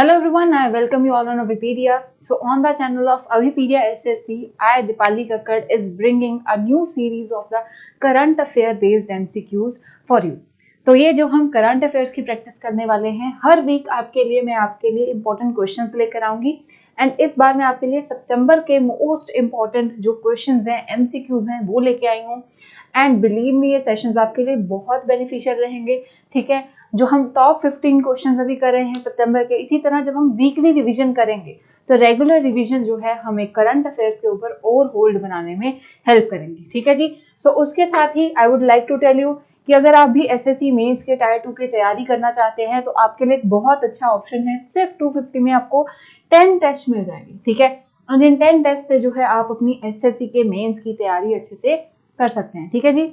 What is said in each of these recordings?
Hello everyone, I welcome you all on Avipedia. So on the channel of Avipedia SSC, I, Dipali Kakkad, is bringing a new series of the current affair based MCQs for you. तो ये जो हम current affairs की practice करने वाले हैं, हर week मैं आपके लिए इंपॉर्टेंट क्वेश्चंस लेकर आऊंगी। एंड इस बार मैं आपके लिए सितंबर के मोस्ट इंपॉर्टेंट जो क्वेश्चंस हैं, एमसीक्यूज हैं, वो लेके आई हूँ। एंड बिलीव मी, ये सेशंस आपके लिए बहुत बेनिफिशियल रहेंगे। ठीक है, जो हम टॉप 15 क्वेश्चंस अभी कर रहे हैं सितंबर के, इसी तरह जब हम वीकली रिवीजन करेंगे तो रेगुलर रिवीजन जो है हमें करंट अफेयर्स के ऊपर और होल्ड बनाने में हेल्प करेंगे। ठीक है जी। सो उसके साथ ही I would like to tell you कि अगर आप भी एसएससी मेंस के टायर 2 की तैयारी करना चाहते हैं तो आपके लिए एक बहुत अच्छा ऑप्शन है। सिर्फ 250 में आपको 10 टेस्ट मिल जाएंगे। ठीक है, और इन 10 टेस्ट से जो है आप अपनी एसएससी के मेंस की तैयारी अच्छे से कर सकते हैं। ठीक है जी।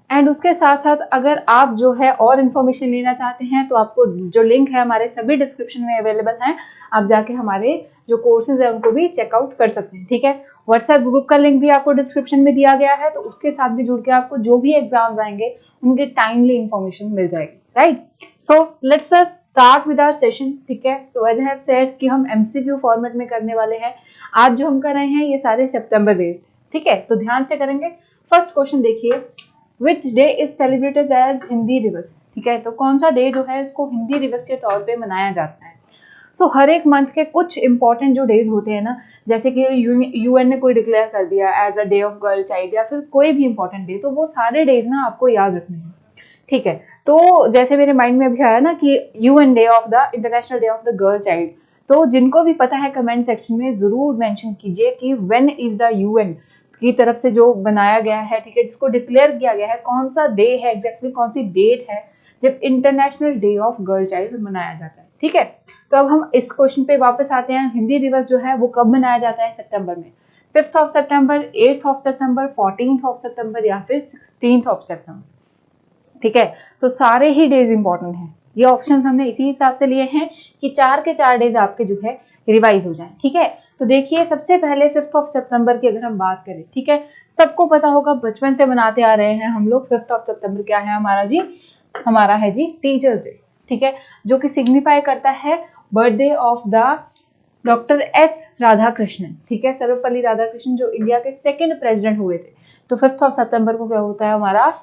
एंड उसके साथ साथ अगर आप जो है और इन्फॉर्मेशन लेना चाहते हैं तो आपको जो लिंक है हमारे सभी डिस्क्रिप्शन में अवेलेबल हैं, आप जाके हमारे जो कोर्सेज है उनको भी चेकआउट कर सकते हैं। ठीक है, व्हाट्सएप ग्रुप का लिंक भी आपको डिस्क्रिप्शन में दिया गया है, तो उसके साथ भी जुड़ के आपको जो भी एग्जाम्स आएंगे उनके टाइमली इंफॉर्मेशन मिल जाएगी। Right, so let's start with our session. ठीक है, so as I have said कि हम एमसीक्यू फॉर्मेट में करने वाले हैं। आज जो हम कर रहे हैं ये सारे सितंबर बेस्ड। ठीक है, तो ध्यान से करेंगे। फर्स्ट क्वेश्चन देखिए, which day is celebrated as Hindi Diwas. ठीक है, तो कौन सा डे जो है इसको हिंदी दिवस के तौर पे मनाया जाता है। सो हर एक मंथ के कुछ इंपॉर्टेंट जो डेज होते हैं ना, जैसे कि यूएन ने कोई डिक्लेयर कर दिया as a day of girl child या फिर कोई भी इंपॉर्टेंट डे, तो वो सारे डेज ना आपको याद रखने हैं। ठीक है, तो जैसे मेरे माइंड में अभी आया ना कि UN day of the international day of the girl child, तो जिनको भी पता है कमेंट सेक्शन में जरूर मेंशन कीजिए कि व्हेन इज द यूएन की तरफ से जो बनाया गया है, ठीक है, जिसको डिक्लेयर किया गया है, कौन सा डे है एग्जैक्टली, कौन सी डेट है जब international day of girl child मनाया जाता है। ठीक है, तो अब हम इस क्वेश्चन पे वापस आते हैं। हिंदी दिवस जो है वो कब मनाया जाता है सितंबर में? 5th of September, 8th of September, 14th of सितंबर या फिर 16th ऑफ सितंबर। ठीक है, तो सारे ही डेज इंपॉर्टेंट हैं। ये ऑप्शंस हमने इसी हिसाब से लिए हैं कि 4 के 4 डेज आपके जो है रिवाइज हो जाए। ठीक है, तो देखिए सबसे पहले 5th ऑफ सितंबर की अगर हम बात करें, ठीक है, सबको पता होगा, बचपन से मनाते आ रहे हैं हम लोग। 5th ऑफ सितंबर क्या है हमारा जी? हमारा है जी टीचर्स डे। ठीक है, जो कि सिग्निफाई करता है birthday of the doctor S Radhakrishnan. ठीक है, सर्वपल्ली राधाकृष्णन जो इंडिया के सेकेंड प्रेसिडेंट हुए थे। तो 5th ऑफ सितंबर को क्या होता है हमारा?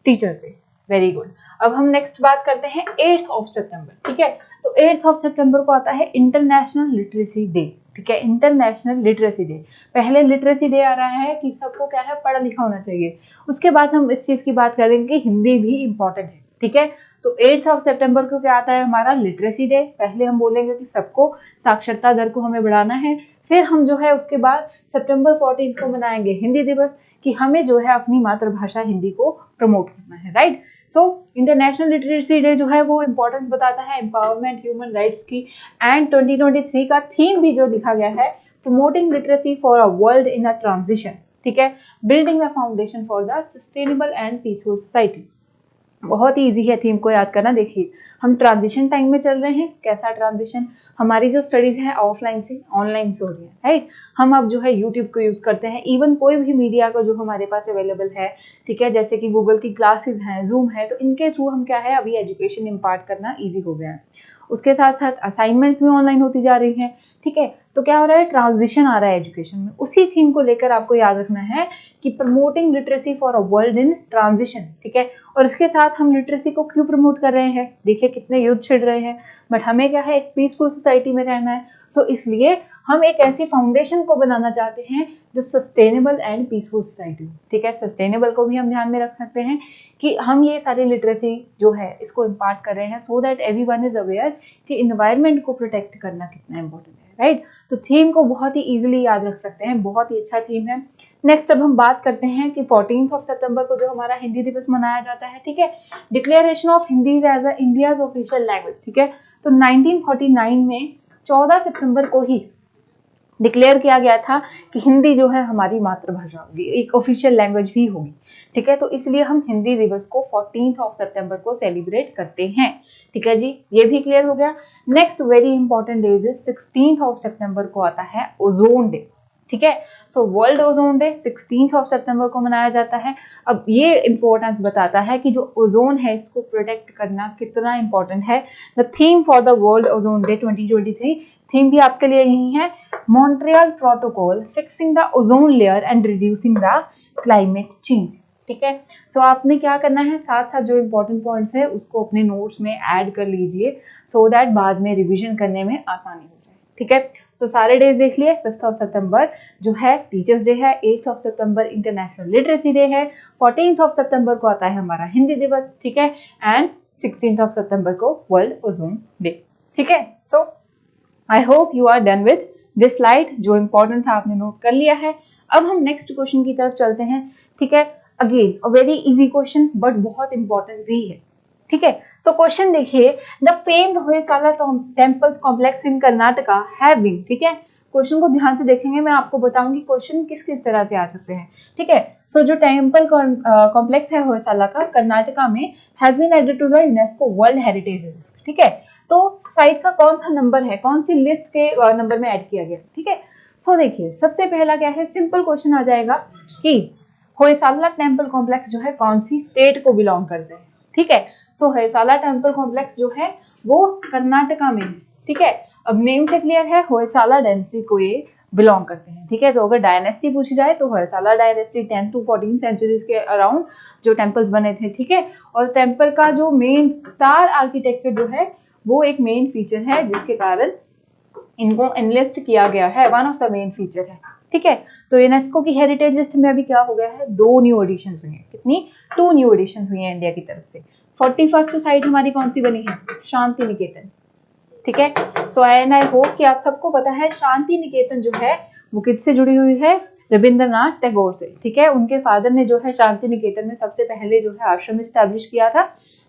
Teachers day. Very good. अब हम नेक्स्ट बात करते हैं 8th ऑफ सितंबर। ठीक है, तो 8th ऑफ सितंबर को आता है इंटरनेशनल लिटरेसी डे। ठीक है, इंटरनेशनल लिटरेसी डे। पहले लिटरेसी डे आ रहा है कि सबको क्या है, पढ़ा लिखा होना चाहिए। उसके बाद हम इस चीज की बात करेंगे कि हिंदी भी इंपॉर्टेंट है। ठीक है, तो 8th ऑफ सितंबर को क्या आता है हमारा? Literacy day. पहले हम बोलेंगे कि सबको साक्षरता दर को हमें बढ़ाना है, फिर हम जो है उसके बाद सितंबर 14 को मनाएंगे हिंदी दिवस, कि हमें जो है अपनी मातृभाषा हिंदी को प्रमोट करना है। Right, so international literacy day जो है वो इंपॉर्टेंस बताता है एम्पावरमेंट ह्यूमन राइट्स की। एंड 2023 का थीम भी जो लिखा गया है, promoting literacy for a world in a transition. ठीक है, building the foundation for the sustainable and peaceful society. बहुत ही इजी है थीम को याद करना। देखिए हम ट्रांजिशन टाइम में चल रहे हैं। कैसा ट्रांजिशन? हमारी जो स्टडीज है ऑफलाइन से ऑनलाइन से हो रही है। राइट, हम अब जो है यूट्यूब को यूज करते हैं, इवन कोई भी मीडिया का जो हमारे पास अवेलेबल है। ठीक है, जैसे कि गूगल की क्लासेस हैं, जूम है, तो इनके थ्रू हम क्या है अभी एजुकेशन इम्पार्ट करना ईजी हो गया है। उसके साथ साथ असाइनमेंट्स भी ऑनलाइन होती जा रही हैं। ठीक है, तो क्या हो रहा है, ट्रांजिशन आ रहा है एजुकेशन में। उसी थीम को लेकर आपको याद रखना है कि promoting literacy for a world in transition. ठीक है, और इसके साथ हम लिटरेसी को क्यों प्रमोट कर रहे हैं? देखिए कितने युद्ध छिड़ रहे हैं, बट हमें क्या है, एक पीसफुल सोसाइटी में रहना है। सो इसलिए हम एक ऐसी फाउंडेशन को बनाना चाहते हैं जो सस्टेनेबल एंड पीसफुल सोसाइटी हो। ठीक है, सस्टेनेबल को भी हम ध्यान में रख सकते हैं कि हम ये सारी लिटरेसी जो है इसको इम्पार्ट कर रहे हैं so that everyone is aware कि इन्वायरमेंट को प्रोटेक्ट करना कितना इंपॉर्टेंट है। राइट, तो थीम को बहुत ही इजीली याद रख सकते हैं, बहुत ही अच्छा थीम है। नेक्स्ट अब हम बात करते हैं कि 14th ऑफ सितंबर को जो हमारा हिंदी दिवस मनाया जाता है। ठीक है, declaration of Hindi as a India's official language. ठीक है, तो 1949 में 14 सितंबर को ही डिक्लेयर किया गया था कि हिंदी जो है हमारी मातृभाषा होगी, एक ऑफिशियल लैंग्वेज भी होगी। ठीक है, तो इसलिए हम हिंदी दिवस को 14th ऑफ सितंबर को सेलिब्रेट करते हैं। ठीक है जी, ये भी क्लियर हो गया। Next very important day is 16th of सितंबर को आता है ओजोन डे। ठीक है। सो वर्ल्ड ओजोन डे 16 सितंबर को मनाया जाता है। अब ये इंपॉर्टेंस बताता है कि जो ओजोन है इसको प्रोटेक्ट करना कितना इंपॉर्टेंट है। The theme for the world ozone day 2023, theme भी आपके लिए यही है, Montreal protocol fixing the ozone layer and reducing the climate change. ठीक है। सो आपने क्या करना है, साथ साथ जो इंपॉर्टेंट पॉइंट्स है उसको अपने नोट्स में ऐड कर लीजिए सो दैट बाद में रिवीजन करने में आसानी हो जाए। ठीक है। सो सारे डेज देख लिए। 5 सितंबर जो है टीचर्स डे है, 8 सितंबर इंटरनेशनल लिटरेसी डे है, 14 सितंबर को आता है हमारा हिंदी दिवस। ठीक है। एंड 16 सितंबर को वर्ल्ड ओजोन डे। ठीक है। So I hope you are done with this slide. जो इंपॉर्टेंट था आपने नोट कर लिया है। अब हम नेक्स्ट क्वेश्चन की तरफ चलते हैं। ठीक है। Again a very easy question but बहुत इंपॉर्टेंट भी है। ठीक है। सो क्वेश्चन देखिए, the famed Hoysala temples complex in Karnataka have been. ठीक है। क्वेश्चन को ध्यान से देखेंगे, मैं आपको बताऊंगी क्वेश्चन किस किस तरह से आ सकते हैं। ठीक है। सो जो टेम्पल कॉम्प्लेक्स है होयसाला का कर्नाटका में has been added to the UNESCO world heritage list. ठीक है। तो साइट का कौन सा नंबर है, कौन सी लिस्ट के नंबर में ऐड किया गया। ठीक है। सो देखिए सबसे पहला क्या है, सिंपल क्वेश्चन आ जाएगा कि होयसाला टेम्पल कॉम्प्लेक्स जो है कौन सी स्टेट को बिलोंग करते हैं। ठीक है। सो होयसाला टेम्पल कॉम्प्लेक्स जो है वो कर्नाटका में है। ठीक है। अब नेम से क्लियर है, होयसाला डायनेस्टी को ये बिलोंग करते हैं। ठीक है। तो अगर डायनेस्टी पूछी जाए तो होयसाला डायनेस्टी 10 to 14 सेंचुरीज के अराउंड जो टेम्पल्स बने थे। ठीक है। और टेम्पल का जो मेन स्टार आर्किटेक्चर जो है वो एक मेन फीचर है जिसके कारण इनको एनलिस्ट किया गया है, one of the main feature है। ठीक है। तो यूनेस्को की हेरिटेज लिस्ट में अभी क्या हो गया है, 2 न्यू एडिशन हुई है। कितनी? 2 न्यू एडिशन हुई है इंडिया की तरफ से। 41st साइट हमारी कौन सी बनी है, शांति निकेतन। ठीक है। सो आई होप कि आप सबको पता है शांति निकेतन जो है वो किससे जुड़ी हुई है, रविंद्रनाथ टैगोर से। ठीक है। उनके फादर ने जो है शांति निकेतन में सबसे पहले जो है आश्रम स्टैब्लिश किया था।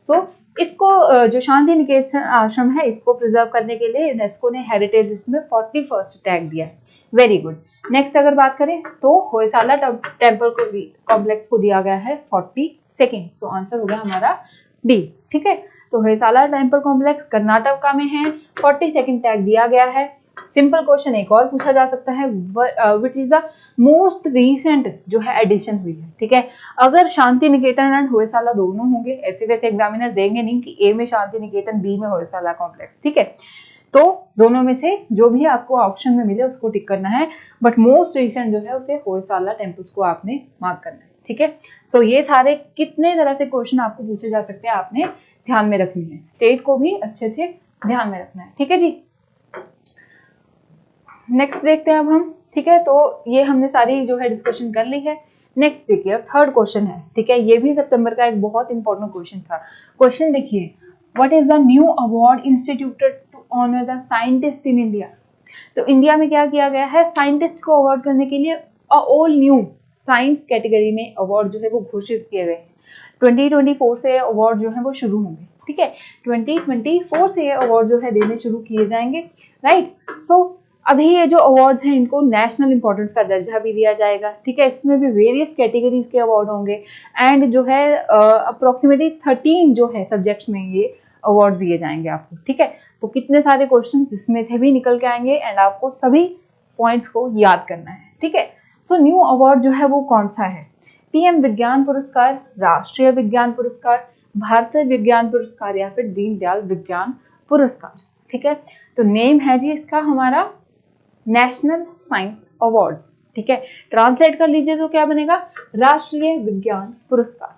सो इसको जो शांति निकेतन आश्रम है इसको प्रिजर्व करने के लिए यूनेस्को ने हेरिटेज लिस्ट में 41st टैग दिया है। Very good. नेक्स्ट अगर बात करें तो होयसाला टेम्पल कॉम्प्लेक्स को दिया गया है 42nd। सो आंसर हो गया हमारा डी। ठीक है। तो होयसाला टेम्पल कॉम्प्लेक्स कर्नाटका में है, 42nd टैग दिया गया है। सिंपल क्वेश्चन एक और पूछा जा सकता है, which is the most recent जो है एडिशन हुई है। ठीक है। अगर शांति निकेतन एंड होयसाला दोनों होंगे, ऐसे वैसे एग्जामिनर देंगे नहीं कि ए में शांति निकेतन बी में होयसाला कॉम्प्लेक्स। ठीक है। तो दोनों में से जो भी आपको ऑप्शन में मिले उसको टिक करना है, बट मोस्ट रिसेंट जो है उसे होयसाला टेम्पल्स को आपने मार्क करना है। ठीक है। सो ये सारे कितने तरह से क्वेश्चन आपको पूछे जा सकते हैं, आपने ध्यान में रखनी है, स्टेट को भी अच्छे से ध्यान में रखना है। ठीक है जी। नेक्स्ट देखते हैं अब हम। ठीक है। तो ये हमने सारी जो है डिस्कशन कर ली है। नेक्स्ट देखिए, अब थर्ड क्वेश्चन है। ठीक है। ये भी सितंबर का एक बहुत इंपॉर्टेंट क्वेश्चन था। क्वेश्चन देखिए, what is the new award instituted to honour the scientist in India. तो इंडिया में क्या किया गया है, साइंटिस्ट को अवार्ड करने के लिए ऑल न्यू साइंस कैटेगरी में अवार्ड जो है वो घोषित किए गए हैं। 2024 से अवार्ड जो है वो शुरू होंगे। ठीक है। 2024 से ये अवार्ड जो है देने शुरू किए जाएंगे। राइट। सो अभी ये जो अवार्ड्स हैं इनको नेशनल इंपॉर्टेंस का दर्जा भी दिया जाएगा। ठीक है। इसमें भी वेरियस कैटेगरीज के अवार्ड होंगे एंड जो है अप्रोक्सीमेटली 13 जो है सब्जेक्ट्स में ये अवार्ड दिए जाएंगे आपको। ठीक है। तो कितने सारे क्वेश्चन इसमें से भी निकल के आएंगे एंड आपको सभी पॉइंट्स को याद करना है। ठीक है। सो न्यू अवार्ड जो है वो कौन सा है, पीएम विज्ञान पुरस्कार, राष्ट्रीय विज्ञान पुरस्कार, भारतीय विज्ञान पुरस्कार या फिर दीनदयाल विज्ञान पुरस्कार। ठीक है। तो नेम है जी इसका हमारा नेशनल साइंस अवार्ड्स। ठीक है। ट्रांसलेट कर लीजिए तो क्या बनेगा, राष्ट्रीय विज्ञान पुरस्कार।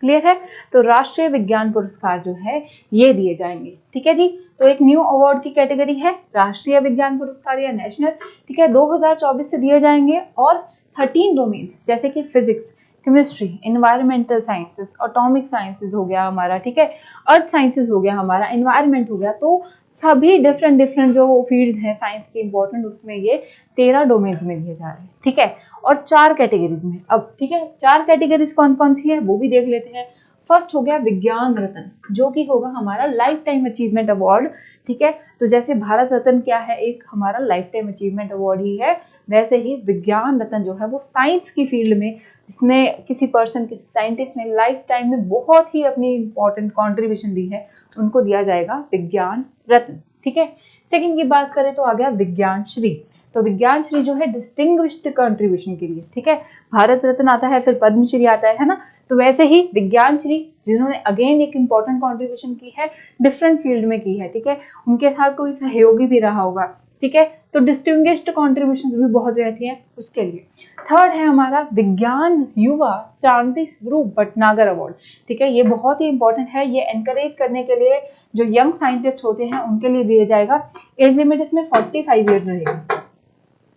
क्लियर है। तो राष्ट्रीय विज्ञान पुरस्कार जो है ये दिए जाएंगे। ठीक है जी। तो एक न्यू अवार्ड की कैटेगरी है राष्ट्रीय विज्ञान पुरस्कार या नेशनल। ठीक है। 2024 से दिए जाएंगे और 13 डोमेन्स जैसे कि physics, chemistry, environmental sciences, atomic sciences हो गया हमारा। ठीक है। अर्थ साइंसेस हो गया हमारा, एनवायरमेंट हो गया। तो सभी डिफरेंट जो फील्ड्स हैं साइंस के इंपॉर्टेंट उसमें ये 13 डोमेन्स में दिए जा रहे हैं। ठीक है। और 4 कैटेगरीज में। अब ठीक है, 4 कैटेगरीज कौन कौन सी है वो भी देख लेते हैं। फर्स्ट हो गया विज्ञान रत्न, जो कि होगा हमारा लाइफ टाइम अचीवमेंट अवार्ड। ठीक है। तो जैसे भारत रत्न क्या है, एक हमारा लाइफ टाइम अचीवमेंट अवार्ड ही है, वैसे ही विज्ञान रत्न जो है वो साइंस की फील्ड में जिसने किसी पर्सन, किसी साइंटिस्ट ने लाइफ टाइम में बहुत ही अपनी इंपॉर्टेंट कॉन्ट्रीब्यूशन दी है, उनको दिया जाएगा विज्ञान रत्न। ठीक है। सेकंड की बात करें तो आ गया विज्ञान श्री। तो विज्ञान श्री जो है डिस्टिंग्विश्ड कंट्रीब्यूशन के लिए, ठीक है, भारत रत्न आता है, फिर पद्मश्री आता है ना, तो वैसे ही विज्ञान श्री जिन्होंने अगेन एक इम्पॉर्टेंट कंट्रीब्यूशन की है, डिफरेंट फील्ड में की है, ठीक है, उनके साथ कोई सहयोगी भी रहा होगा, ठीक है, तो डिस्टिंग्विश्ड कॉन्ट्रीब्यूशंस भी बहुत रहती हैं उसके लिए। थर्ड है हमारा विज्ञान युवा शांति स्वरूप भटनागर अवार्ड, ठीक है, ये बहुत ही इंपॉर्टेंट है, ये एनकरेज करने के लिए जो यंग साइंटिस्ट होते हैं उनके लिए दिया जाएगा। एज लिमिट इसमें 45 ईयर्स रहेगी,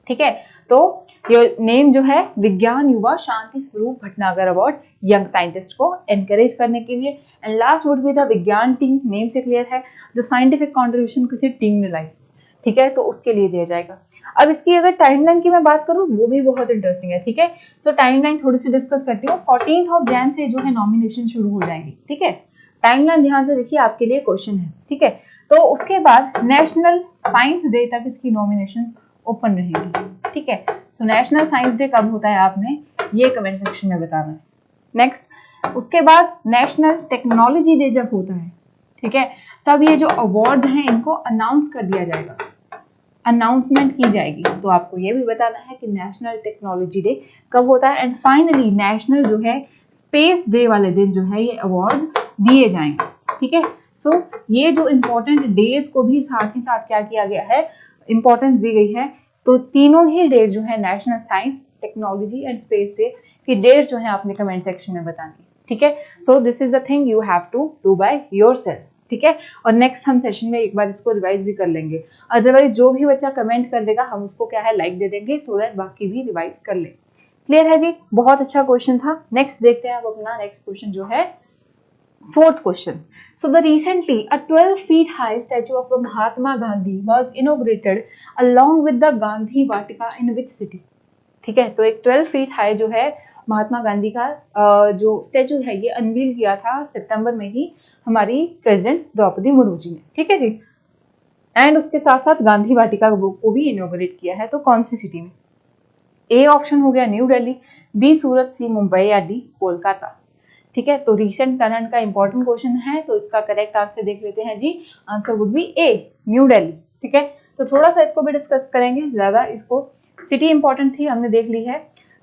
ठीक है, तो ये नेम जो है विज्ञान युवा Shanti Swarup Bhatnagar award young scientist को एनकरेज करने के लिए। And last would be the विज्ञान टीम, नेम से क्लियर है, जो साइंटिफिक कॉन्ट्रीब्यूशन किसी टीम ने लाई, ठीक है, तो उसके लिए दिया जाएगा। अब इसकी अगर टाइमलाइन की मैं बात करूं वो भी बहुत इंटरेस्टिंग है, ठीक है, सो टाइमलाइन थोड़ी सी डिस्कस करती हूँ। 14 जनवरी से जो है नॉमिनेशन शुरू हो जाएंगी, ठीक है, टाइमलाइन ध्यान से देखिए, आपके लिए क्वेश्चन है, ठीक है, तो उसके बाद नेशनल साइंस डे तक इसकी नॉमिनेशन ओपन रहेगी, ठीक है, तो नेशनल साइंस डे कब होता है आपने ये कमेंट सेक्शन में बताना है। नेक्स्ट उसके बाद नेशनल टेक्नोलॉजी डे जब होता है, ठीक है, तब ये जो अवार्ड हैं इनको अनाउंस कर दिया जाएगा, अनाउंसमेंट की जाएगी, तो आपको ये भी बताना है कि नेशनल टेक्नोलॉजी डे कब होता है। एंड फाइनली नेशनल जो है स्पेस डे वाले दिन जो है ये अवार्ड दिए जाएंगे, ठीक है, सो ये जो इम्पोर्टेंट डेज को भी साथ ही साथ क्या किया गया है, इंपॉर्टेंस दी गई है, तो तीनों ही डेज जो है national science technology and space day की डेट्स जो है आपने कमेंट सेक्शन में बतानी है, ठीक है, so this is the thing you have to do by yourself, ठीक है, और नेक्स्ट हम सेशन में एक बार इसको रिवाइज भी कर लेंगे, अदरवाइज जो भी बच्चा कमेंट कर देगा हम उसको क्या है लाइक दे देंगे, सो दैट बाकी भी रिवाइज कर ले। क्लियर है जी, बहुत अच्छा क्वेश्चन था। नेक्स्ट देखते हैं अब अपना नेक्स्ट क्वेश्चन जो है fourth question. So the recently a 12 feet high statue of Mahatma Gandhi was inaugurated along with the Gandhi Vatika in which city? ठीक है, तो एक 12 फीट हाई जो है महात्मा गांधी का जो स्टैचू है ये अनवील किया था सितंबर में ही हमारी प्रेसिडेंट द्रौपदी मुर्मू जी ने, ठीक है जी, एंड उसके साथ साथ गांधी वाटिका को भी इनॉग्रेट किया है, तो कौन सी सिटी में? ए ऑप्शन हो गया New Delhi, B Surat, C Mumbai या डी कोलकाता, ठीक है, तो रिसेंट करंट का इंपॉर्टेंट क्वेश्चन है, तो इसका करेक्ट आंसर देख लेते हैं जी, answer would be A New Delhi, ठीक है, तो थोड़ा सा इसको भी डिस्कस करेंगे, ज्यादा इसको सिटी इंपॉर्टेंट थी हमने देख ली है।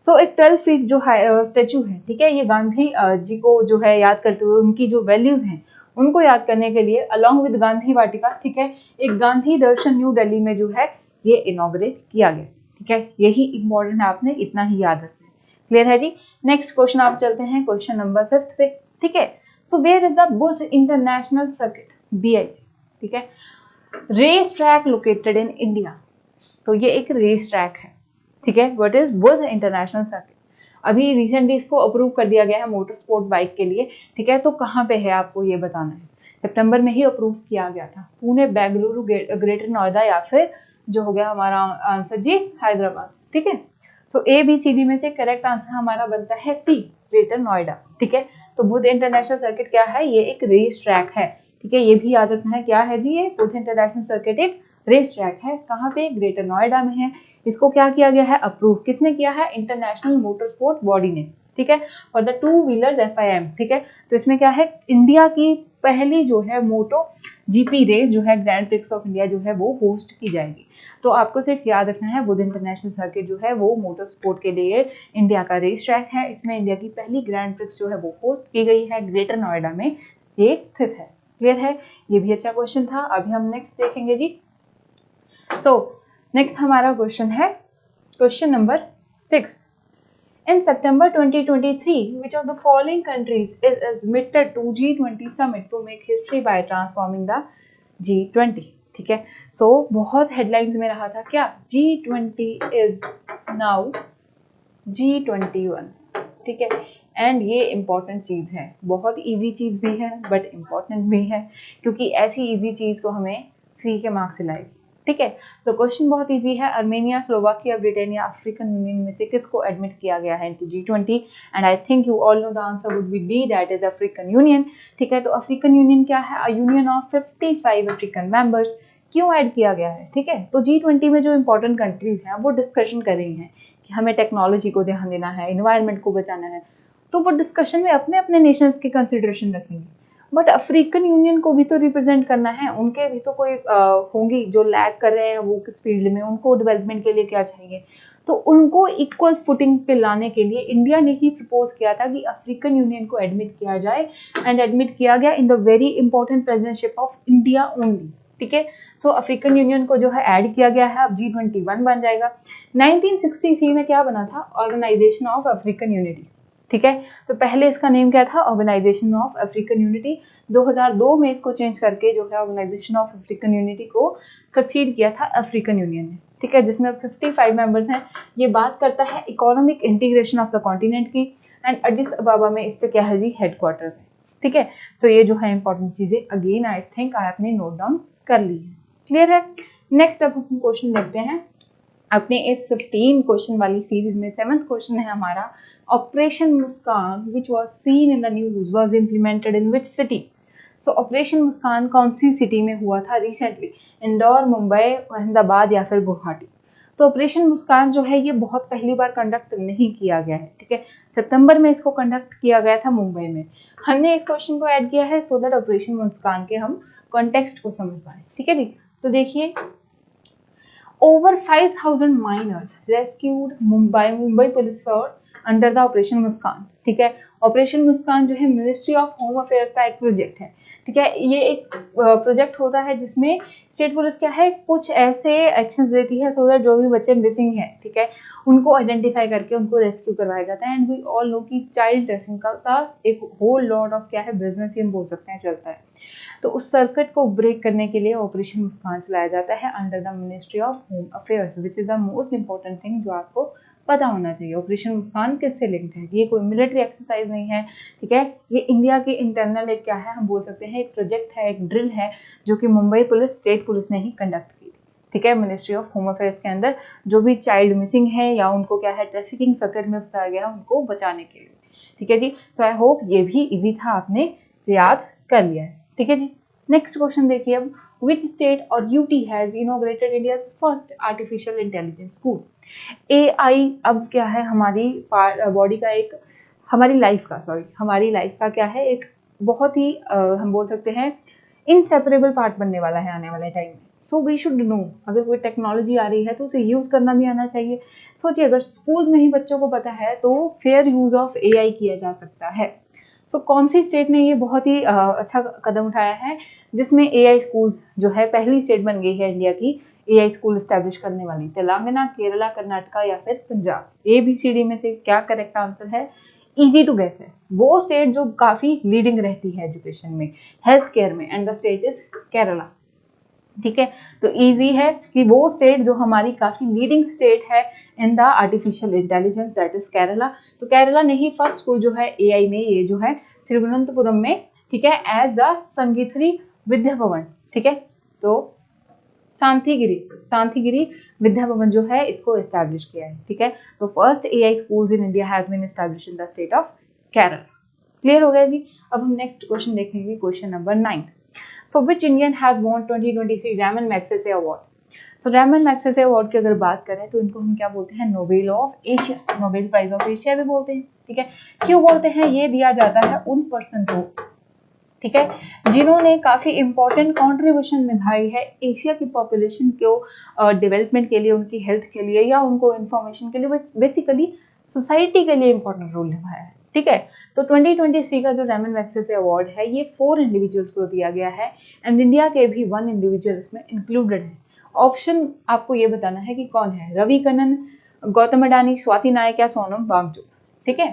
सो एक 12 फीट जो स्टेचू है, ठीक है, ये गांधी जी को जो है याद करते हुए उनकी जो वैल्यूज हैं उनको याद करने के लिए अलॉन्ग विद गांधी वाटिका, ठीक है, एक गांधी दर्शन न्यू दिल्ली में जो है ये इनॉग्रेट किया गया, ठीक है, यही इंपॉर्टेंट है, आपने इतना ही याद रखना है। क्लियर है जी, नेक्स्ट क्वेश्चन आप चलते हैं क्वेश्चन नंबर 5 पे, ठीक है, so where is the Buddh international circuit BIC, ठीक है, race track located in India, तो ये एक रेस ट्रैक है, ठीक है, what is Buddh international circuit, अभी रिसेंटली इसको अप्रूव कर दिया गया है मोटर स्पोर्ट बाइक के लिए, ठीक है, तो कहाँ पे है आपको ये बताना है, सितंबर में ही अप्रूव किया गया था, पुणे, बेंगलुरु, ग्रेटर नोएडा या फिर जो हो गया हमारा आंसर जी हैदराबाद, ठीक है, सो ABCD में से करेक्ट आंसर हमारा बनता है सी ग्रेटर नोएडा, ठीक है, तो बुद्ध इंटरनेशनल सर्किट क्या है, ये एक रेस ट्रैक है, ठीक है, ये भी याद रखना है क्या है जी, ये बुद्ध इंटरनेशनल सर्किट एक रेस ट्रैक है, कहाँ पे, ग्रेटर नोएडा में है, इसको क्या किया गया है, अप्रूव किसने किया है, इंटरनेशनल मोटर स्पोर्ट बॉडी ने, ठीक है, फॉर द 2 व्हीलर्स FIM, ठीक है, तो इसमें क्या है, इंडिया की पहली जो है मोटो GP रेस जो है ग्रैंड प्रिक्स ऑफ इंडिया जो है वो होस्ट की जाएगी, तो आपको सिर्फ याद रखना है बुद्ध इंटरनेशनल सर्किट जो है वो मोटर स्पोर्ट के लिए इंडिया का रेस ट्रैक है, इसमें इंडिया की पहली ग्रैंड प्रिक्स जो है वो होस्ट की गई है, ग्रेटर नोएडा में ये स्थित है। क्लियर है, ये भी अच्छा क्वेश्चन था। अभी हम नेक्स्ट देखेंगे जी, सो नेक्स्ट हमारा क्वेश्चन है question number 6। In September 2023, which of the following countries is admitted to G20 summit to make history by transforming the G20? ठीक है, सो बहुत हेडलाइंस में रहा था क्या, G20 is now G21, ठीक है, एंड ये इम्पॉर्टेंट चीज़ है, बहुत इजी चीज़ भी है बट इम्पॉर्टेंट भी है, क्योंकि ऐसी इजी चीज़ तो हमें फ्री के मार्क्स से लाएगी, ठीक है, तो क्वेश्चन बहुत इजी है, अर्मेनिया, स्लोवाकिया, ब्रिटेनिया, अफ्रीकन यूनियन में से किसको एडमिट किया गया है into G20? And I think you all know the answer would B D, that is African union, ठीक है, तो अफ्रीकन यूनियन क्या है, a union of 55 African members, क्यों ऐड किया गया है, ठीक है, तो G20 में जो इंपॉर्टेंट कंट्रीज हैं वो डिस्कशन कर रही हैं कि हमें टेक्नोलॉजी को ध्यान देना है, इन्वायरमेंट को बचाना है, तो वो डिस्कशन में अपने अपने नेशंस के कंसिडरेशन रखेंगे, बट अफ्रीकन यूनियन को भी तो रिप्रेजेंट करना है, उनके भी तो कोई होंगी जो लैग कर रहे हैं वो किस फील्ड में, उनको डेवलपमेंट के लिए क्या चाहिए, तो उनको इक्वल फुटिंग पे लाने के लिए इंडिया ने ही प्रपोज किया था कि अफ्रीकन यूनियन को एडमिट किया जाए, एंड एडमिट किया गया in the very important presidentship of India only. ठीक है, सो अफ्रीकन यूनियन को जो है ऐड किया गया है, अब G21 बन जाएगा। 1963 में क्या बना था, ऑर्गेनाइजेशन ऑफ अफ्रीकन यूनिटी। ठीक है, तो पहले इसका नेम क्या था, ऑर्गेनाइजेशन ऑफ अफ्रीकन यूनिटी। 2002 में इसको चेंज करके जो है ऑर्गेनाइजेशन ऑफ अफ्रीकन यूनिटी को सक्सीड किया था अफ्रीकन यूनियन ने। ठीक है, जिसमें 55 मेंबर्स हैं। ये बात करता है economic integration of the continent की, एंड एडिस अबाबा में इस पे क्या है जी, हेडक्वार्टर्स है। ठीक है, सो ये जो है इंपॉर्टेंट चीजें अगेन आई थिंक आई अपने नोट डाउन कर ली है। क्लियर है। नेक्स्ट अब हम क्वेश्चन देखते हैं अपने इस 15 क्वेश्चन वाली सीरीज में। 7th क्वेश्चन है हमारा, operation Muskaan which was seen in the news was implemented in which city. So operation Muskaan कौन सी सिटी में हुआ था रिसेंटली, इंदौर, मुंबई, अहमदाबाद या फिर गुवाहाटी। तो ऑपरेशन मुस्कान जो है ये बहुत पहली बार कंडक्ट नहीं किया गया है। ठीक है, सितंबर में इसको कंडक्ट किया गया था मुंबई में। हमने इस क्वेश्चन को ऐड किया है सो दैट ऑपरेशन मुस्कान के हम कॉन्टेक्स्ट को समझ पाए। ठीक है जी, तो देखिए, over 5000 minors rescued Mumbai police force under the operation Muskaan. ठीक है, ऑपरेशन मुस्कान जो है मिनिस्ट्री ऑफ होम अफेयर्स का एक प्रोजेक्ट है। ठीक है, ये एक प्रोजेक्ट होता है जिसमें स्टेट पुलिस क्या है, कुछ ऐसे एक्शंस लेती है सो दैट जो भी बच्चे मिसिंग हैं, ठीक है, उनको आइडेंटिफाई करके उनको रेस्क्यू करवाया जाता है। एंड वी ऑल नो कि चाइल्ड रेस्क्यू का एक होल लॉट ऑफ क्या है, बिजनेस ही हम बोल सकते हैं चलता है। तो उस सर्किट को ब्रेक करने के लिए ऑपरेशन मुस्कान चलाया जाता है under the ministry of home affairs, which is the most important thing जो आपको पता होना चाहिए। ऑपरेशन मुस्कान किससे लिंक्ड है, ये कोई मिलिट्री एक्सरसाइज नहीं है। ठीक है, ये इंडिया के इंटरनल एक क्या है, हम बोल सकते हैं एक प्रोजेक्ट है, एक ड्रिल है, जो कि मुंबई पुलिस, स्टेट पुलिस ने ही कंडक्ट की थी। ठीक है, मिनिस्ट्री ऑफ होम अफेयर्स के अंदर जो भी चाइल्ड मिसिंग है या उनको क्या है ट्रैफिकिंग सर्किट में फंसाया गया उनको बचाने के लिए। ठीक है जी, सो आई होप ये भी इजी था, आपने याद कर लिया है। ठीक है जी, नेक्स्ट क्वेश्चन देखिए अब, विच स्टेट और UT has inaugurated India first artificial intelligence school. AI अब क्या है, हमारी बॉडी का एक, हमारी लाइफ का क्या है, एक बहुत ही हम बोल सकते हैं इनसेपरेबल पार्ट बनने वाला है आने वाले टाइम में। सो वी शुड नो, अगर कोई टेक्नोलॉजी आ रही है तो उसे यूज़ करना भी आना चाहिए। सोचिए, अगर स्कूल में ही बच्चों को पता है तो फेयर यूज़ ऑफ AI किया जा सकता है। सो कौन सी स्टेट ने ये बहुत ही अच्छा कदम उठाया है, जिसमें AI स्कूल्स जो है पहली स्टेट बन गई है इंडिया की AI स्कूल एस्टैब्लिश करने वाली। तेलंगाना, केरला, कर्नाटका या फिर पंजाब। ABCD में से क्या करेक्ट आंसर है, इजी टू गेस है। वो स्टेट जो काफी लीडिंग रहती है एजुकेशन में, हेल्थ केयर में, and the state is Kerala. ठीक है, तो इजी है कि वो स्टेट जो हमारी काफी लीडिंग स्टेट है in the artificial intelligence, that is Kerala. तो केरला ने ही फर्स्ट स्कूल जो है AI में, ये जो है तिरुवनंतपुरम में, ठीक है, एज अ संगीतरी विद्या भवन। ठीक है, तो शांतिगिरी विद्या भवन जो है इसको एस्टैब्लिश किया है। ठीक है, तो first AI schools in India has been established in the state of Kerala. Clear हो गया जी। अब हम नेक्स्ट क्वेश्चन देखेंगे, question number 9। So which Indian has won 2023 Ramon Magsaysay award. सो रैमन मैग्सेसे अवार्ड की अगर बात करें तो इनको हम क्या बोलते हैं, Nobel of Asia, Nobel prize of Asia भी बोलते हैं। ठीक है, क्यों बोलते हैं, ये दिया जाता है उन पर्सन को, ठीक है, जिन्होंने काफी इंपॉर्टेंट कंट्रीब्यूशन निभाई है एशिया की पॉपुलेशन को डेवलपमेंट के लिए, उनकी हेल्थ के लिए या उनको इंफॉर्मेशन के लिए, बेसिकली सोसाइटी के लिए इंपॉर्टेंट रोल निभाया है। ठीक है, तो 2023 का जो रैमन मैग्सेसे अवार्ड है ये 4 इंडिविजुअल्स को दिया गया है, एंड इंडिया के भी 1 इंडिविजुअल इसमें इंक्लूडेड है। ऑप्शन आपको ये बताना है कि कौन है, रवि कन्नन, गौतम अडानी, स्वाति नायक या सोनम वांगचुक। ठीक है,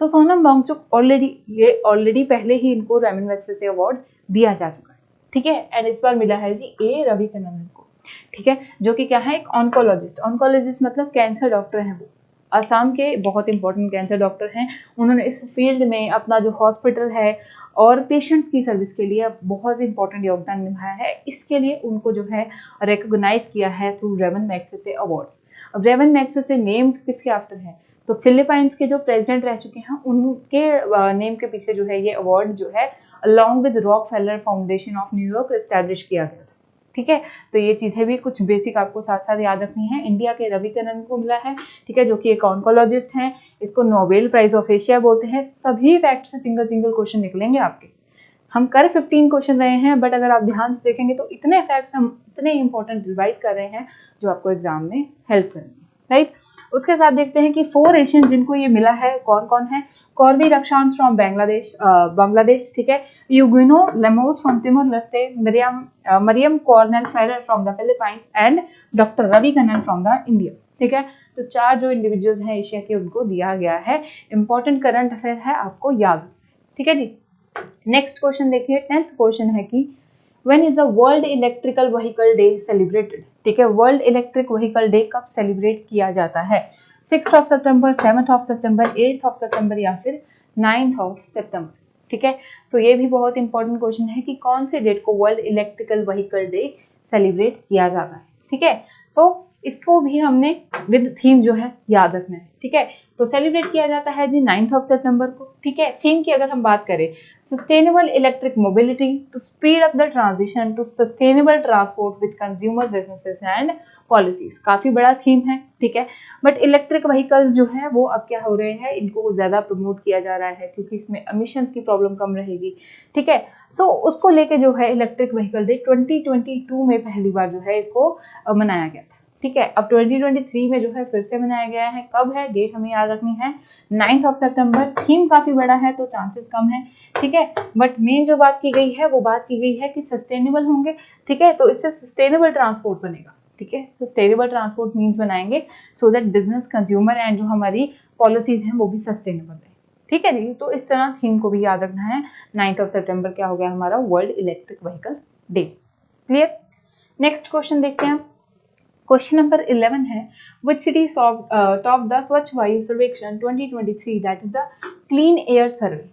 सो सोनम वांगचुक ऑलरेडी पहले ही इनको रैमन मैग्सेसे अवार्ड दिया जा चुका है। ठीक है, एंड इस बार मिला है जी रवि कन्नन को। ठीक है, जो कि क्या है, एक ऑन्कोलॉजिस्ट मतलब कैंसर डॉक्टर हैं। वो असम के बहुत इंपॉर्टेंट कैंसर डॉक्टर हैं। उन्होंने इस फील्ड में अपना जो हॉस्पिटल है और पेशेंट्स की सर्विस के लिए बहुत इंपॉर्टेंट योगदान निभाया है। इसके लिए उनको जो है रिकॉग्नाइज किया है थ्रू रैमन मैग्सेसे अवार्ड्स। अब रैमन मैग्सेसे नेम किसके आफ्टर है, तो फिलीपाइंस के जो प्रेसिडेंट रह चुके हैं उनके नेम के पीछे जो है ये अवार्ड जो है along with Rockefeller foundation of New York establish किया गया था। ठीक है, तो ये चीजें भी कुछ बेसिक आपको साथ साथ याद रखनी है। इंडिया के रवि कन्नन को मिला है, ठीक है, जो कि एक ऑन्कोलॉजिस्ट हैं। इसको नोबेल प्राइज ऑफ एशिया बोलते हैं। सभी फैक्ट से सिंगल क्वेश्चन निकलेंगे आपके। हम कर 15 क्वेश्चन रहे हैं, बट अगर आप ध्यान से देखेंगे तो इतने फैक्ट्स हम इतने इंपॉर्टेंट रिवाइज कर रहे हैं जो आपको एग्जाम में हेल्प करेंगे, राइट। उसके साथ देखते हैं कि 4 एशियन जिनको ये मिला है कौन कौन है। कॉर्बी रक्षांत फ्रॉम बांग्लादेश, ठीक है। Eugenio Lemos from Timor Leste, Miriam Coronel Ferrer from the Philippines and doctor Ravi Kannan from the India, ठीक है। तो 4 जो इंडिविजुअल्स हैं एशिया के उनको दिया गया है। इंपॉर्टेंट करंट अफेयर है, आपको याद, ठीक है जी। नेक्स्ट क्वेश्चन देखिए, 10th क्वेश्चन है कि when is the world electrical vehicle day celebrated, ठीक है। वर्ल्ड इलेक्ट्रिक व्हीकल डे कब सेलिब्रेट किया जाता है? 6th ऑफ सितंबर, 7th of September, 8th of सितंबर या फिर 9th ऑफ सितंबर, ठीक है। सो ये भी बहुत इंपॉर्टेंट क्वेश्चन है कि कौन से डेट को world electrical vehicle day celebrate किया जाता है, ठीक है। सो इसको भी हमने विद थीम जो है याद रखना है, ठीक है। तो सेलिब्रेट किया जाता है जी 9th ऑफ सितंबर को, ठीक है। थीम की अगर हम बात करें, sustainable electric mobility to speed up the transition to sustainable transport with consumer businesses and policies, काफी बड़ा थीम है, ठीक है। बट इलेक्ट्रिक व्हीकल्स जो है वो अब क्या हो रहे हैं, इनको ज्यादा प्रमोट किया जा रहा है क्योंकि इसमें एमिशंस की प्रॉब्लम कम रहेगी, ठीक है। सो उसको लेके जो है इलेक्ट्रिक व्हीकल डे 2022 में पहली बार जो है इसको मनाया गया था, ठीक है। अब 2023 में जो है फिर से मनाया गया है। कब है, डेट हमें याद रखनी है 9th ऑफ सितंबर। थीम काफी बड़ा है तो चांसेस कम है, ठीक है। बट मेन जो बात की गई है वो बात की गई है कि सस्टेनेबल होंगे, ठीक है। तो इससे सस्टेनेबल ट्रांसपोर्ट बनेगा, ठीक है। सस्टेनेबल ट्रांसपोर्ट मीन्स बनाएंगे so that business, consumer and जो हमारी पॉलिसीज हैं वो भी सस्टेनेबल रहे, ठीक है जी। तो इस तरह थीम को भी याद रखना है। 9th ऑफ सितंबर क्या हो गया हमारा world electric vehicle day, clear. Next question देखते हैं। क्वेश्चन नंबर 11 है, विच सिटी टॉप द स्वच्छ Vayu Sarvekshan 2023, that is the clean air survey,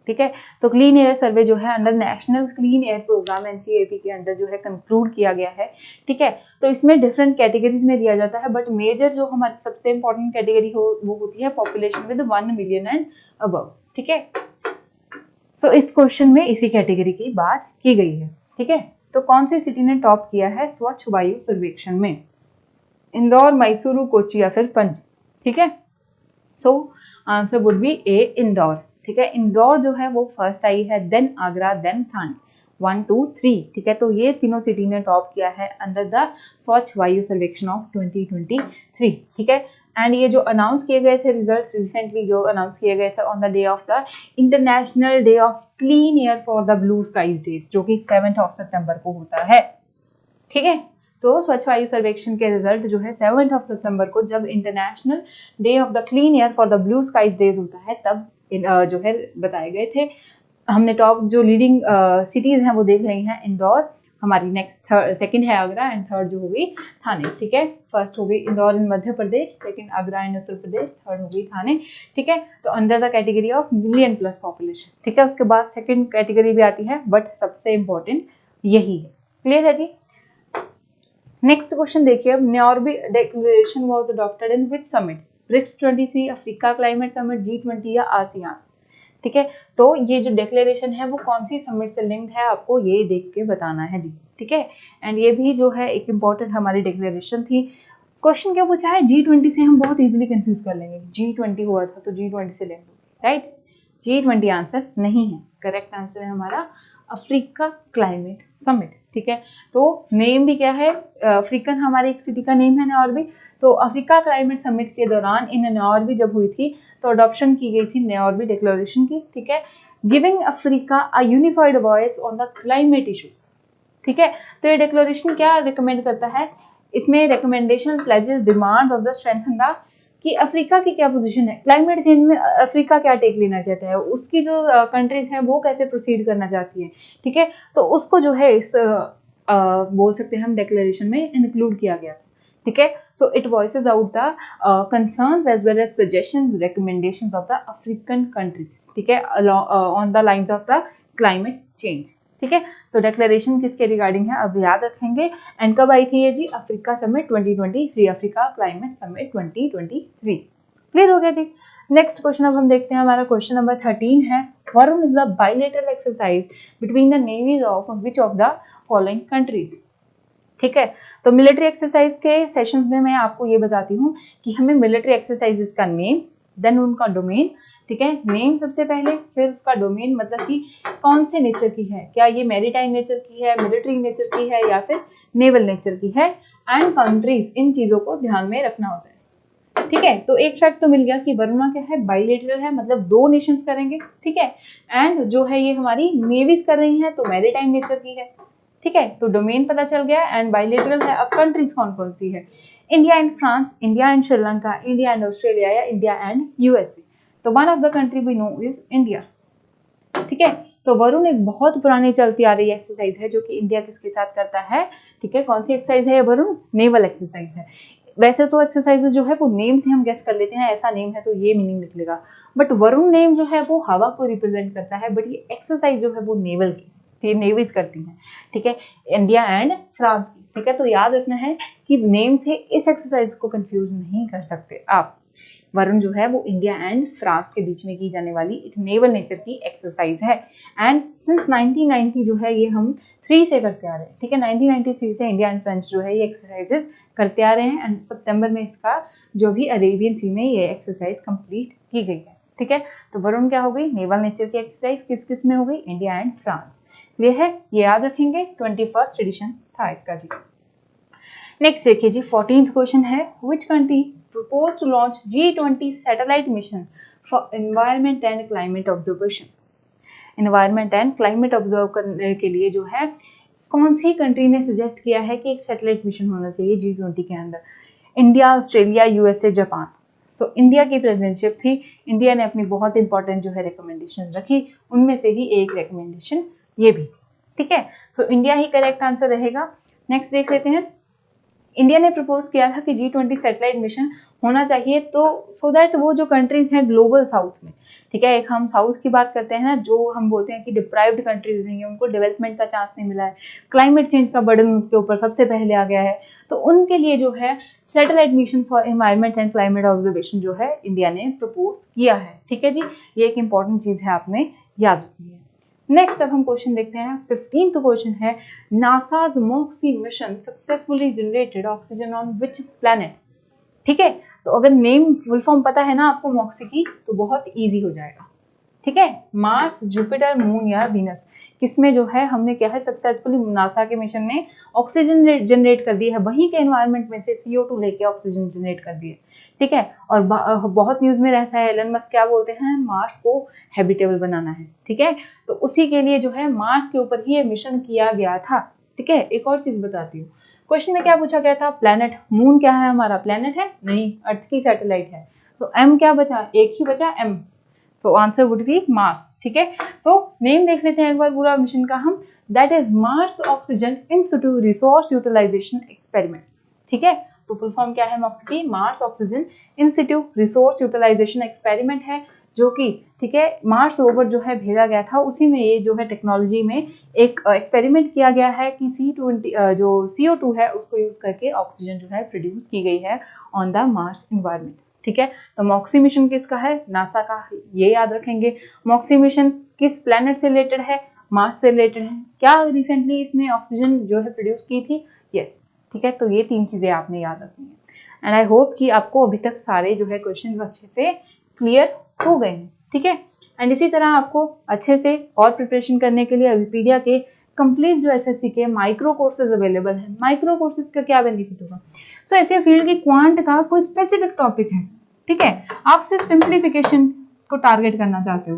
ठीक है। तो क्लीन एयर सर्वे जो है under national clean air programme NCAP के अंडर जो है कंक्लूड किया गया है, ठीक है। तो इसमें डिफरेंट कैटेगरीज में दिया जाता है, बट मेजर जो हमारी सबसे इंपॉर्टेंट कैटेगरी वो होती है population with 1 million and above, ठीक है। सो इस क्वेश्चन में इसी कैटेगरी की बात की गई है, ठीक है। तो कौन सी सिटी ने टॉप किया है स्वच्छ वायु सर्वेक्षण में? इंदौर, मैसूरू, कोची या फिर पणजी, ठीक है। सो आंसर वुड बी ए, इंदौर, ठीक है। इंदौर जो है वो फर्स्ट आई है, देन आगरा, देन थाने, 1 2 3, ठीक है। तो ये तीनों सिटी ने टॉप किया है अंडर द स्वच्छ वायु सर्वेक्षण ऑफ 2023, ठीक है। एंड ये जो अनाउंस किए गए थे रिजल्ट्स रिसेंटली जो अनाउंस किए गए थे on the day of the international day of clean air for the blue skies days, जो कि 7th ऑफ सितंबर को होता है, ठीक है। तो स्वच्छ वायु सर्वेक्षण के रिजल्ट जो है 7th ऑफ सितंबर को, जब international day of the clean air for the blue skies days होता है, तब जो है बताए गए थे। हमने टॉप जो लीडिंग सिटीज हैं वो देख ली हैं, इंदौर हमारी, नेक्स्ट सेकंड है आगरा एंड थर्ड जो होगी थाने, ठीक है। फर्स्ट हो गई इंदौर इन मध्य प्रदेश, सेकंड आगरा इन उत्तर प्रदेश, थर्ड हो गई थाने, ठीक है। तो under the category of million plus population, ठीक है। उसके बाद सेकंड कैटेगरी भी आती है, बट सबसे इंपॉर्टेंट यही है, क्लियर है जी। नेक्स्ट क्वेश्चन देखिए, अब Nairobi declaration was adopted in which summit? BRICS 23, Africa climate summit, G20 या आसियान, ठीक है। तो ये जो डिक्लेरेशन है वो कौन सी समिट से लिंक्ड है, आपको ये देख के बताना है जी, ठीक है। एंड ये भी जो है एक इंपॉर्टेंट हमारी डिक्लेरेशन थी। क्वेश्चन क्या पूछा है, G20 से हम बहुत इजीली कंफ्यूज कर लेंगे, G20 हुआ था तो G20 से लिंक, राइट। G20 आंसर नहीं है, करेक्ट आंसर है हमारा अफ्रीका क्लाइमेट समिट, ठीक है। तो नेम भी क्या है, अफ्रीकन हमारी एक सिटी का नेम है न्योरबी। तो अफ्रीका क्लाइमेट समिट के दौरान इन न्योरबी जब हुई थी तो अडॉप्शन की गई थी न्योरबी डिक्लेरेशन की, ठीक है। Giving Africa a unified voice on the climate issues, ठीक है। तो ये डिक्लेरेशन क्या रिकमेंड करता है, इसमें recommendation, pledges, demands of the strengthen the, कि अफ्रीका की क्या पोजीशन है क्लाइमेट चेंज में, अफ्रीका क्या टेक लेना चाहता है, उसकी जो कंट्रीज हैं वो कैसे प्रोसीड करना चाहती हैं, ठीक है। तो उसको जो है इस बोल सकते हैं हम डिक्लेरेशन में इंक्लूड किया गया था, ठीक है। So it voices out the concerns as well as suggestions, recommendations of the African countries, ठीक है, on the lines of the climate change, ठीक है। तो डिक्लेरेशन किसके रिगार्डिंग है अब याद रखेंगे। एंड कब आई थी ये जी, Africa summit 2023, Africa climate summit 2023, clear हो गया जी। नेक्स्ट क्वेश्चन अब हम देखते हैं, हमारा क्वेश्चन नंबर 13 है, Varun is the bilateral exercise between the navies of which of the following countries, ठीक है। तो मिलिट्री एक्सरसाइज के सेशंस में मैं आपको ये बताती हूँ कि हमें मिलिट्री एक्सरसाइजेस का नेम, देन उनका डोमेन, ठीक है, नेम सबसे पहले, फिर उसका डोमेन मतलब कि कौन से नेचर की है, क्या ये मैरीटाइम नेचर की है, मिलिट्री नेचर की है या फिर नेवल नेचर की है, एंड कंट्रीज, इन चीजों को ध्यान में रखना होता है। ठीक है, तो एक फैक्ट तो मिल गया कि वरुणा क्या है, बाइलेटरल है, मतलब 2 नेशंस करेंगे, ठीक है, एंड जो है ये हमारी नेवीज कर रही हैं, तो मैरीटाइम नेचर की है, ठीक है, तो डोमेन पता चल गया एंड बाइलेटरल है। अब कंट्रीज कौन कौन सी है, India and France, India and Sri Lanka, India and Australia या इंडिया एंड यूएसए। तो one of the country we know is India, ठीक है। तो वरुण एक बहुत पुरानी चलती आ रही एक्सरसाइज है जो कि इंडिया किसके साथ करता है, ठीक है, कौन सी एक्सरसाइज है वरुण, नेवल एक्सरसाइज है। वैसे तो एक्सरसाइजेस जो है वो नेम से हम गेस कर लेते हैं, ऐसा नेम है तो ये मीनिंग निकलेगा, बट वरुण नेम जो है वो हवा को रिप्रेजेंट करता है, बट ये एक्सरसाइज जो है वो नेवल की, नेवीज करती हैं, ठीक है, इंडिया एंड फ्रांस की, ठीक है। तो याद रखना है कि नेम से इस एक्सरसाइज को कंफ्यूज नहीं कर सकते आप। वरुण जो है वो इंडिया एंड फ्रांस के बीच में की जाने वाली एक नेवल नेचर की एक्सरसाइज है, एंड सिंस 1990 जो है ये हम 3 से करते आ रहे हैं, ठीक है, 1993 से इंडिया एंड फ्रांस जो है ये एक्सरसाइजेस करते आ रहे हैं, एंड सितंबर में इसका जो भी अरेबियन सी में ये एक्सरसाइज कंप्लीट की गई है, ठीक है। तो वरुण क्या हो गई, नेवल नेचर की एक्सरसाइज, किस किस में हो गई, इंडिया एंड फ्रांस, ये है, ये याद रखेंगे, 21st एडिशन था इसका जी। नेक्स्ट देखिए जी, 14th क्वेश्चन है, which country proposed to launch G20 satellite mission for environment and climate observation। Environment and climate observe करने के लिए जो है कौन सी कंट्री ने सजेस्ट किया है कि एक सैटेलाइट मिशन होना चाहिए G20 के अंदर, India, Australia, USA, Japan. So India की प्रेसिडेंटशिप थी, इंडिया ने अपनी बहुत इंपॉर्टेंट जो है रिकमेंडेशंस रखी, उनमें से ही एक रिकमेंडेशन ये भी, ठीक है। सो इंडिया ही करेक्ट आंसर रहेगा। नेक्स्ट देख लेते हैं, इंडिया ने प्रपोज किया था कि G20 सैटेलाइट मिशन होना चाहिए, तो सो दैट वो जो कंट्रीज हैं ग्लोबल साउथ में, ठीक है, एक हम साउथ की बात करते हैं ना, जो हम बोलते हैं कि डिप्राइव्ड कंट्रीज हैं, उनको डेवलपमेंट का चांस नहीं मिला है, क्लाइमेट चेंज का बर्डन उनके ऊपर सबसे पहले आ गया है, तो उनके लिए जो है satellite mission for environment and climate observation जो है इंडिया ने प्रपोज किया है, ठीक है जी, ये एक इंपॉर्टेंट चीज है, आपने याद रखनी है। नेक्स्ट अब हम क्वेश्चन देखते हैं, 15th क्वेश्चन है, NASA's Moxie mission successfully generated oxygen on which planet, ठीक है। तो अगर नेम फुल फॉर्म पता है ना आपको मॉक्सी की, तो बहुत इजी हो जाएगा, ठीक है, मार्स, जुपिटर, मून या वीनस, किसमें जो है हमने क्या है सक्सेसफुली नासा के मिशन ने ऑक्सीजन जनरेट कर दी है, वहीं के एनवायरनमेंट में से CO2 लेके ऑक्सीजन जनरेट कर दिए, ठीक है। और बहुत न्यूज में रहता है, एलन मस्क क्या बोलते हैं, मार्स को हैबिटेबल बनाना है, ठीक है, तो उसी के लिए जो है मार्स के ऊपर ही ये मिशन किया गया था, ठीक है। एक और चीज बताती हूँ, क्वेश्चन में क्या पूछा गया था, प्लैनेट, मून क्या है हमारा, प्लैनेट है नहीं, अर्थ की सैटेलाइट है, तो एम क्या बचा, एक ही बचा M, so answer would be Mars, ठीक है। सो नेम देख लेते हैं एक बार पूरा मिशन का हम, that is Mars oxygen institute resource utilisation experiment, ठीक है। तो फुल फॉर्म क्या है मॉक्स की, Mars oxygen institute resource utilisation experiment है, जो कि, ठीक है, मार्स रोवर जो है भेजा गया था, उसी में ये जो है टेक्नोलॉजी में एक एक्सपेरिमेंट किया गया है कि जो CO2 है उसको यूज करके ऑक्सीजन जो है प्रोड्यूस की गई है ऑन द मार्स एनवायरनमेंट, ठीक है। तो मॉक्सी मिशन किसका है, नासा का, ये याद रखेंगे। मॉक्सी मिशन किस प्लैनेट से रिलेटेड है, मार्स से रिलेटेड है, क्या रिसेंटली इसने ऑक्सीजन जो है प्रोड्यूस की थी, यस, ठीक है। तो ये 3 चीजें आपने याद रखनी है, एंड आई होप कि आपको अभी तक सारे जो है क्वेश्चन अच्छे से क्लियर हो गए हैं, ठीक है। एंड इसी तरह आपको अच्छे से और प्रिपरेशन करने के लिए विकिपीडिया के कंप्लीट जो SSC के माइक्रो कोर्सेज अवेलेबल हैं। माइक्रो कोर्सेज का क्या बेनिफिट होगा, सो ऐसे फील्ड की क्वांट का कोई स्पेसिफिक टॉपिक है, ठीक है, आप सिर्फ सिंप्लीफिकेशन को टारगेट करना चाहते हो,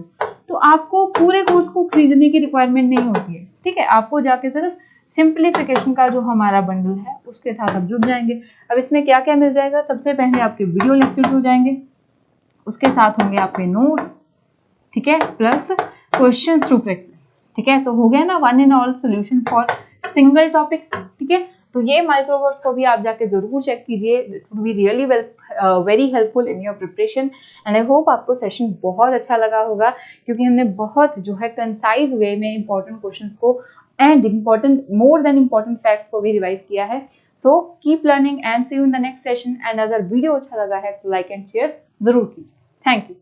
तो आपको पूरे कोर्स को खरीदने की रिक्वायरमेंट नहीं होती है, ठीक है, आपको जाके सिर्फ सिंप्लीफिकेशन का जो हमारा बंडल है उसके साथ आप जुड़ जाएंगे। अब इसमें क्या क्या मिल जाएगा, सबसे पहले आपके वीडियो लेक्चर्स हो जाएंगे, उसके साथ होंगे आपके नोट्स, ठीक है, प्लस क्वेश्चंस टू प्रैक्टिस, ठीक है। तो हो गया ना one and all solution for single topic, ठीक है। तो ये माइक्रो कोर्स को भी आप जाके जरूर चेक कीजिए, it would be really very helpful in your preparation, and I hope आपको सेशन बहुत अच्छा लगा होगा, क्योंकि हमने बहुत जो है कंसाइज वे में इंपॉर्टेंट क्वेश्चंस को and important more than important facts को भी रिवाइज किया है। So keep learning and see you in the next session, and अगर वीडियो अच्छा लगा है तो लाइक एंड शेयर जरूर कीजिए। Thank you.